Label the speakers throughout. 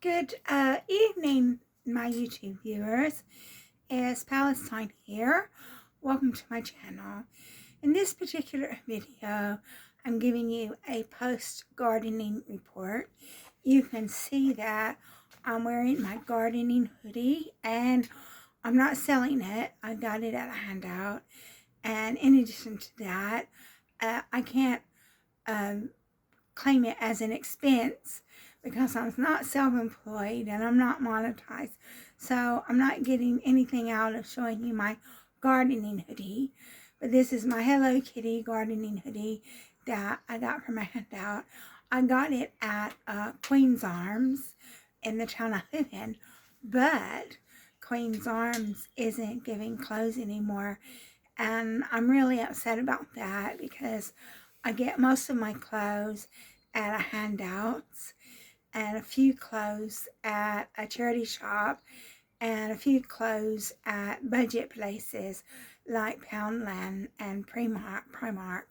Speaker 1: Good evening, my YouTube viewers. It's Palestine here. Welcome to my channel. In this particular video, I'm giving you a post-gardening report. You can see that I'm wearing my gardening hoodie, and I'm not selling it. I got it at a handout. And in addition to that, I can't claim it as an expense because I'm not self-employed and I'm not monetized. So I'm not getting anything out of showing you my gardening hoodie. But this is my Hello Kitty gardening hoodie that I got from a handout. I got it at Queen's Arms in the town I live in. But Queen's Arms isn't giving clothes anymore. And I'm really upset about that because I get most of my clothes at a handouts and a few clothes at a charity shop and a few clothes at budget places like Poundland and Primark.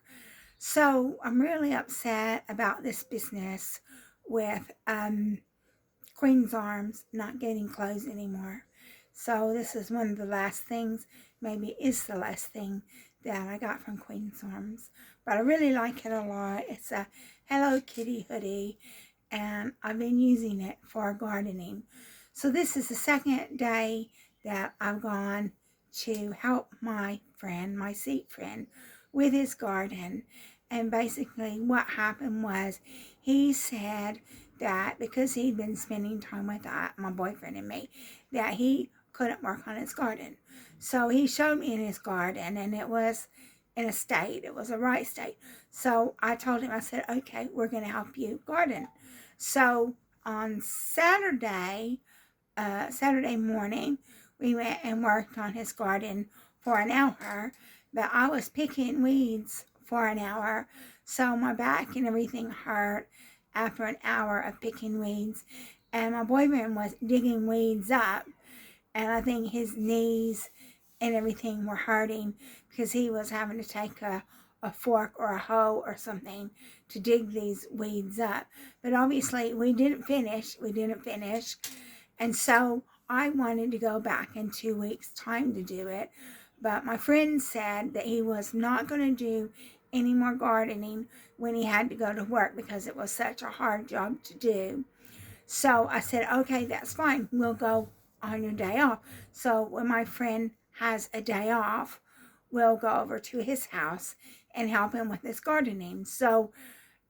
Speaker 1: So I'm really upset about this business with Queen's Arms not getting clothes anymore. So this is one of the last things, maybe is the last thing that I got from Queen's Arms. But I really like it a lot. It's a Hello Kitty hoodie, and I've been using it for gardening. So this is the second day that I've gone to help my friend, my seat friend, with his garden. And basically what happened was he said that because he'd been spending time with my boyfriend and me, that he couldn't work on his garden. So he showed me in his garden, and it was in a state. It was a right state. So I told him, I said, okay, we're going to help you garden. So on Saturday morning, we went and worked on his garden for an hour, but I was picking weeds for an hour, so my back and everything hurt after an hour of picking weeds, and my boyfriend was digging weeds up, and I think his knees and everything were hurting because he was having to take a fork or a hoe or something to dig these weeds up. But obviously we didn't finish, and so I wanted to go back in 2 weeks' time to do it. But my friend said that he was not going to do any more gardening when he had to go to work because it was such a hard job to do. So I said, okay, that's fine. We'll go on your day off. So when my friend has a day off, we'll go over to his house and help him with his gardening. So,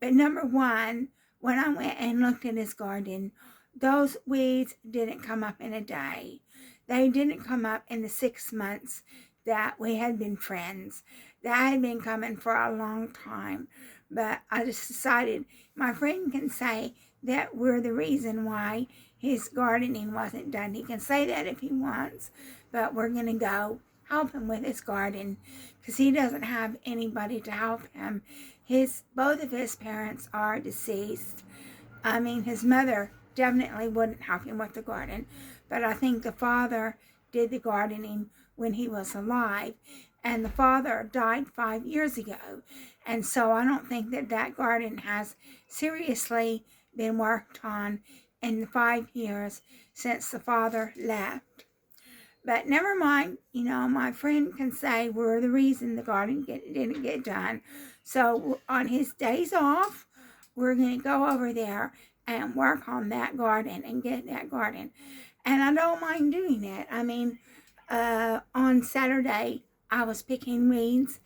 Speaker 1: but number one, when I went and looked at his garden, those weeds didn't come up in a day. They didn't come up in the 6 months that we had been friends. That had been coming for a long time. But I just decided, my friend can say that we're the reason why his gardening wasn't done. He can say that if he wants, but we're going to go help him with his garden because he doesn't have anybody to help him. Both of his parents are deceased. I mean, his mother definitely wouldn't help him with the garden, but I think the father did the gardening when he was alive, and the father died 5 years ago, and so I don't think that garden has seriously been worked on in the 5 years since the father left. But never mind, you know, my friend can say we're the reason the garden didn't get done. So on his days off, we're going to go over there and work on that garden and get that garden. And I don't mind doing it. I mean, on Saturday, I was picking weeds,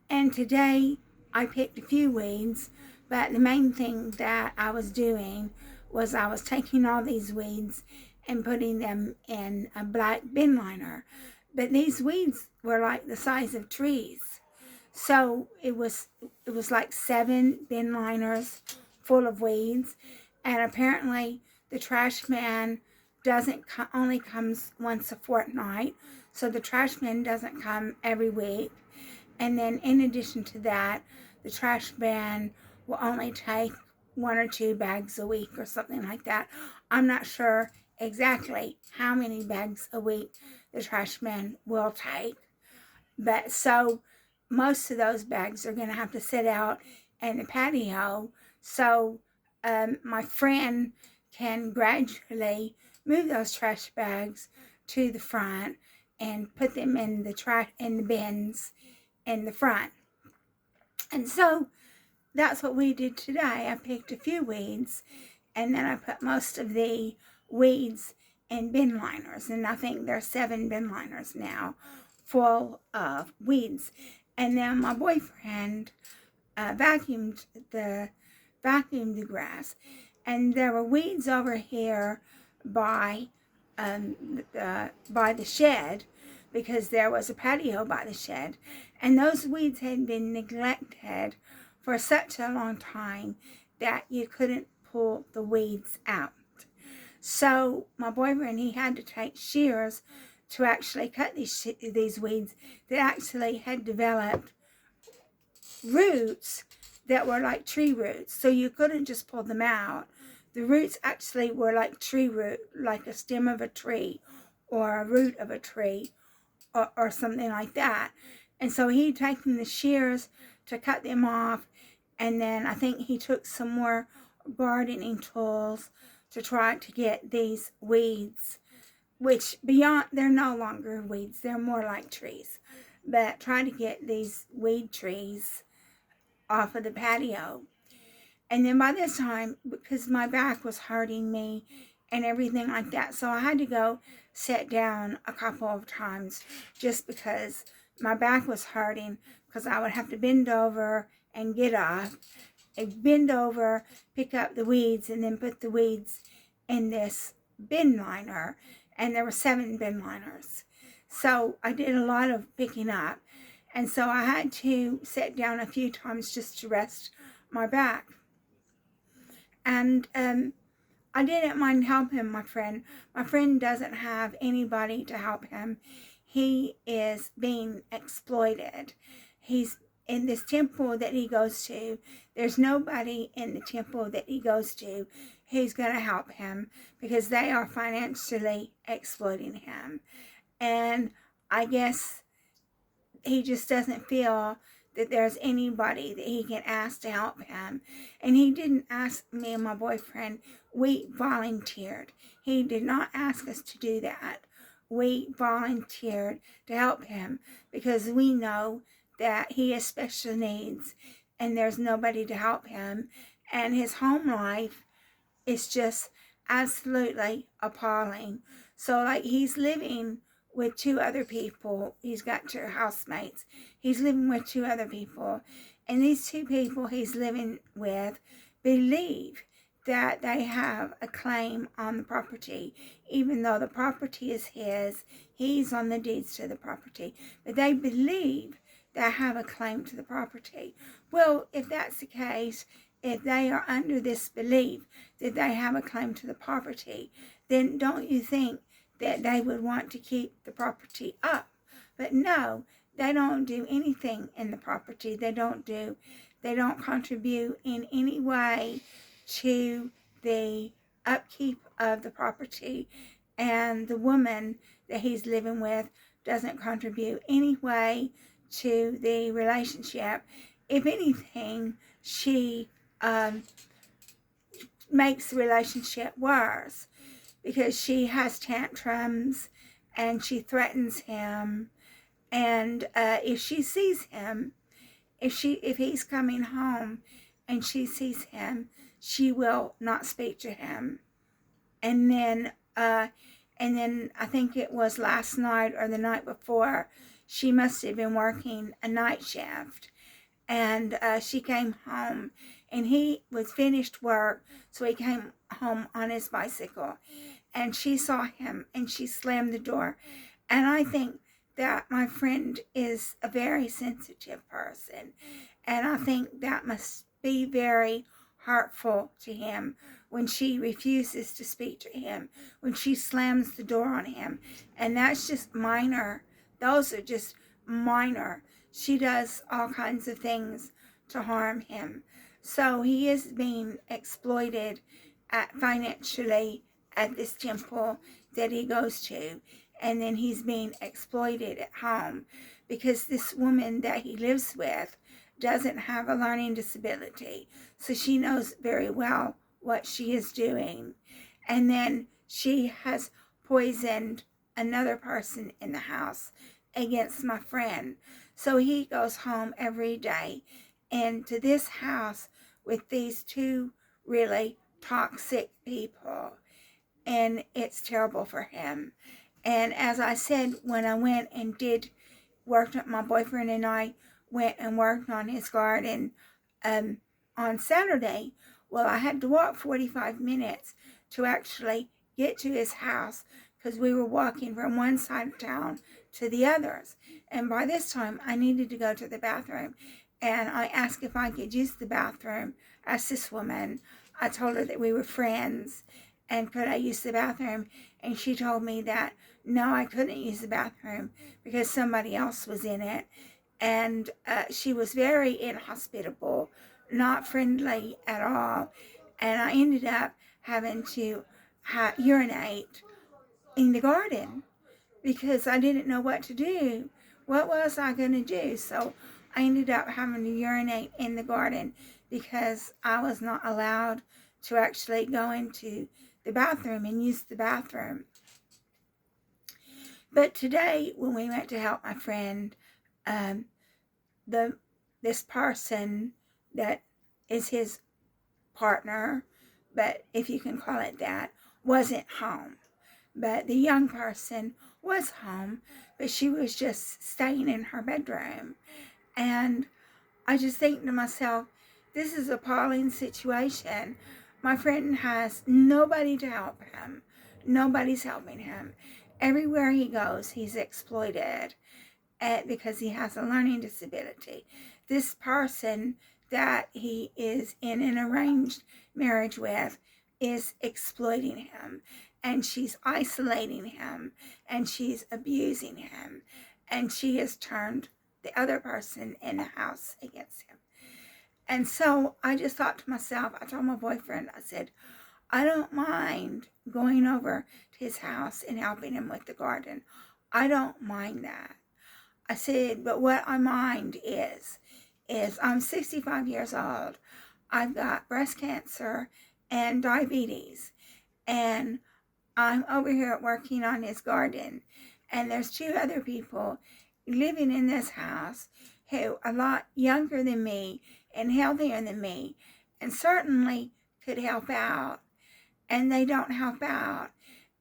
Speaker 1: and today I picked a few weeds, but the main thing that I was doing was I was taking all these weeds and putting them in a black bin liner. But these weeds were like the size of trees. So it was like 7 bin liners full of weeds, and apparently the trash man only comes once a fortnight, so the trash man doesn't come every week. And then in addition to that, the trash man will only take 1 or 2 bags a week or something like that. I'm not sure exactly how many bags a week the trash man will take. But so most of those bags are going to have to sit out in the patio. So my friend can gradually move those trash bags to the front and put them in the bins in the front. And so that's what we did today. I picked a few weeds, and then I put most of the weeds in bin liners, and I think there's 7 bin liners now full of weeds. And then my boyfriend vacuumed the grass, and there were weeds over here by the shed, because there was a patio by the shed, and those weeds had been neglected for such a long time that you couldn't pull the weeds out. So my boyfriend, he had to take shears to actually cut these weeds that actually had developed roots that were like tree roots. So you couldn't just pull them out. The roots actually were like tree root, like a stem of a tree or a root of a tree or something like that. And so he'd taken the shears to cut them off, and then I think he took some more gardening tools to try to get these weeds, which they're no longer weeds, they're more like trees, but try to get these weed trees off of the patio. And then by this time, because my back was hurting me and everything like that, so I had to go sit down a couple of times just because my back was hurting, because I would have to bend over and get up, and bend over, pick up the weeds, and then put the weeds in this bin liner. And there were 7 bin liners. So I did a lot of picking up. And so I had to sit down a few times just to rest my back. And I didn't mind helping my friend. My friend doesn't have anybody to help him. He is being exploited. He's in this temple that he goes to. There's nobody in the temple that he goes to who's going to help him, because they are financially exploiting him. And I guess he just doesn't feel that there's anybody that he can ask to help him. And he didn't ask me and my boyfriend. We volunteered. He did not ask us to do that. We volunteered to help him because we know that he has special needs and there's nobody to help him. And his home life is just absolutely appalling. So like, he's living with 2 other people. He's got 2 housemates. He's living with 2 other people. And these 2 people he's living with believe that they have a claim on the property, even though the property is his. He's on the deeds to the property. But they believe they have a claim to the property. Well, if that's the case, if they are under this belief that they have a claim to the property, then don't you think that they would want to keep the property up? But no, they don't do anything in the property. They don't contribute in any way to the upkeep of the property. And the woman that he's living with doesn't contribute any way to the relationship. If anything, she makes the relationship worse, because she has tantrums and she threatens him. And if she sees him, if he's coming home and she sees him, she will not speak to him. And then I think it was last night or the night before, she must have been working a night shift, and she came home, and he was finished work, so he came home on his bicycle, and she saw him, and she slammed the door. And I think that my friend is a very sensitive person, and I think that must be very hurtful to him when she refuses to speak to him, when she slams the door on him. And that's just minor. Those are just minor. She does all kinds of things to harm him. So he is being exploited financially at this temple that he goes to. And then he's being exploited at home because this woman that he lives with doesn't have a learning disability. So she knows very well what she is doing. And then she has poisoned another person in the house against my friend. So he goes home every day into this house with these two really toxic people. And it's terrible for him. And as I said, when I went and my boyfriend and I went and worked on his garden on Saturday, well, I had to walk 45 minutes to actually get to his house because we were walking from one side of town to the others. And by this time, I needed to go to the bathroom. And I asked if I could use the bathroom. Asked this woman. I told her that we were friends and could I use the bathroom. And she told me that no, I couldn't use the bathroom because somebody else was in it. And she was very inhospitable, not friendly at all. And I ended up having to urinate in the garden because I didn't know what to do. What was I going to do? So I ended up having to urinate in the garden because I was not allowed to actually go into the bathroom and use the bathroom. But today, when we went to help my friend, this person that is his partner, but if you can call it that, wasn't home. But the young person was home, but she was just staying in her bedroom. And I just think to myself, this is an appalling situation. My friend has nobody to help him. Nobody's helping him. Everywhere he goes, he's exploited because he has a learning disability. This person that he is in an arranged marriage with is exploiting him, and she's isolating him, and she's abusing him, and she has turned the other person in the house against him. And so I just thought to myself, I told my boyfriend, I said, I don't mind going over to his house and helping him with the garden. I don't mind that. I said, but what I mind is I'm 65 years old. I've got breast cancer and diabetes. And I'm over here working on his garden. And there's two other people living in this house who are a lot younger than me and healthier than me and certainly could help out. And they don't help out.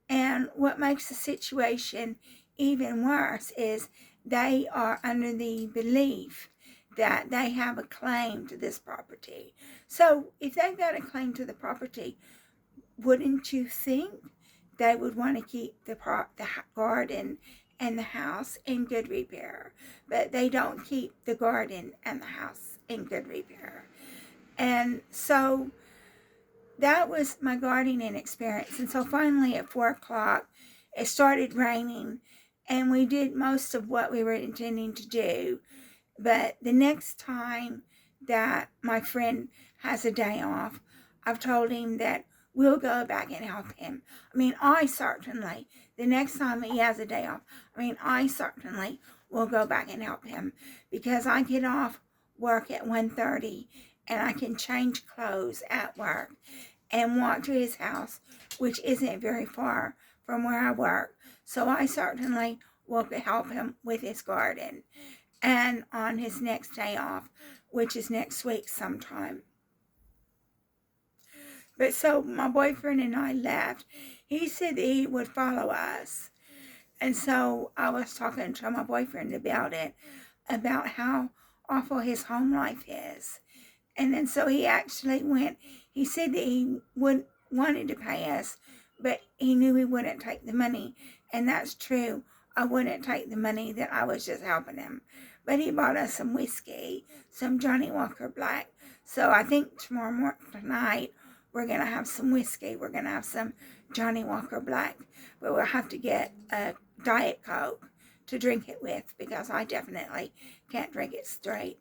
Speaker 1: And what makes the situation even worse is they are under the belief that they have a claim to this property. So if they've got a claim to the property, wouldn't you think they would want to keep the garden and the house in good repair? But they don't keep the garden and the house in good repair. And so that was my gardening experience. And so finally at 4 o'clock, it started raining, and we did most of what we were intending to do. But the next time that my friend has a day off, I've told him that we'll go back and help him. The next time he has a day off, I certainly will go back and help him because I get off work at 1:30 and I can change clothes at work and walk to his house, which isn't very far from where I work. So I certainly will help him with his garden and on his next day off, which is next week sometime. But so my boyfriend and I left. He said that he would follow us. And so I was talking to my boyfriend about it, about how awful his home life is. And then so he actually went. He said that he wanted to pay us, but he knew he wouldn't take the money. And that's true. I wouldn't take the money that I was just helping him. But he bought us some whiskey, some Johnny Walker Black. So I think tonight we're going to have some whiskey. We're going to have some Johnny Walker Black. But we'll have to get a Diet Coke to drink it with because I definitely can't drink it straight.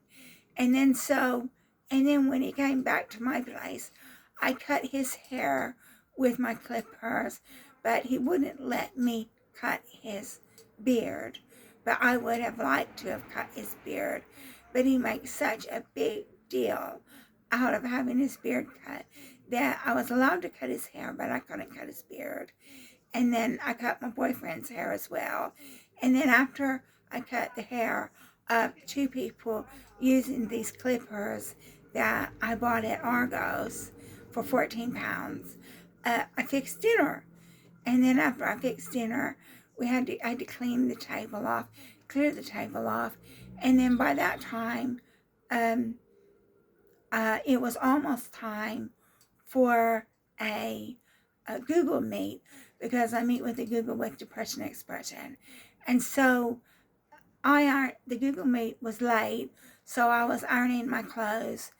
Speaker 1: And then when he came back to my place, I cut his hair with my clippers, but he wouldn't let me cut his beard. But I would have liked to have cut his beard. But he makes such a big deal out of having his beard cut that I was allowed to cut his hair, but I couldn't cut his beard. And then I cut my boyfriend's hair as well. And then after I cut the hair of 2 people using these clippers that I bought at Argos for 14 pounds, I fixed dinner. And then after I fixed dinner, I had to clean the table off, clear the table off. And then by that time, it was almost time for a Google Meet, because I meet with the Google with Depression Expression. And so the Google Meet was late, so I was ironing my clothes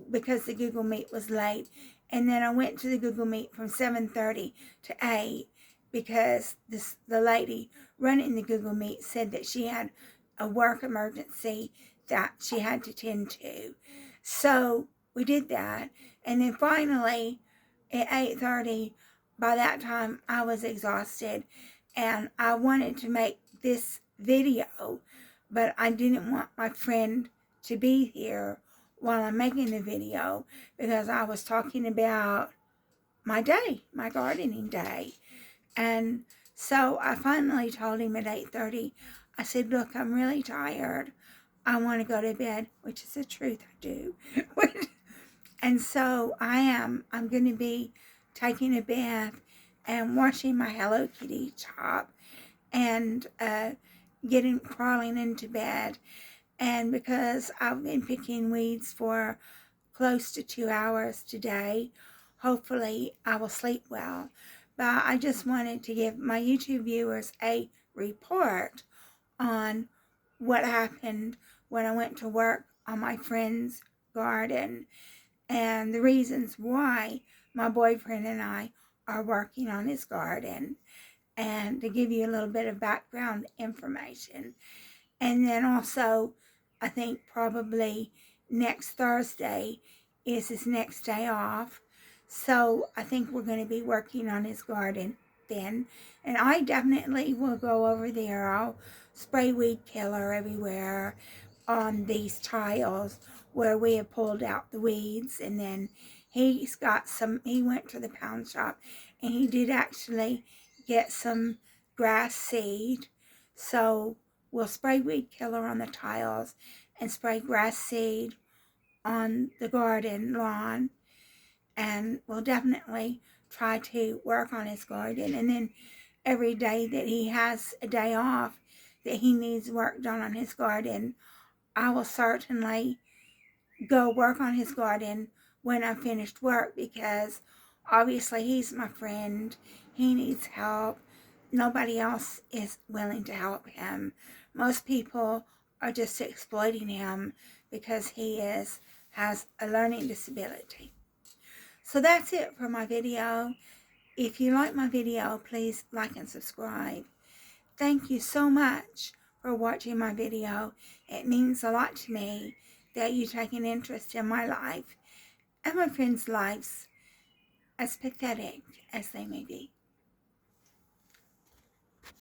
Speaker 1: because the Google Meet was late. And then I went to the Google Meet from 7:30 to 8 because the lady running the Google Meet said that she had a work emergency that she had to tend to. So we did that. And then finally at 8:30, by that time I was exhausted and I wanted to make this video, but I didn't want my friend to be here while I'm making the video because I was talking about my day, my gardening day. And so I finally told him at 8:30, I said, look, I'm really tired. I want to go to bed, which is the truth, I do. And so I'm going to be taking a bath and washing my Hello Kitty top and crawling into bed. And because I've been picking weeds for close to 2 hours today, hopefully I will sleep well. But I just wanted to give my YouTube viewers a report on what happened when I went to work on my friend's garden and the reasons why my boyfriend and I are working on his garden, and to give you a little bit of background information. And then also, I think probably next Thursday is his next day off. So I think we're going to be working on his garden then. And I definitely will go over there. I'll spray weed killer everywhere on these tiles where we have pulled out the weeds. And then he went to the pound shop and he did actually get some grass seed. So we'll spray weed killer on the tiles and spray grass seed on the garden lawn. And we'll definitely try to work on his garden. And then every day that he has a day off that he needs work done on his garden, I will certainly go work on his garden when I'm finished work, because obviously he's my friend. He needs help. Nobody else is willing to help him. Most people are just exploiting him because he has a learning disability. So that's it for my video. If you like my video, please like and subscribe. Thank you so much for watching my video. It means a lot to me that you take an interest in my life and my friends' lives, as pathetic as they may be.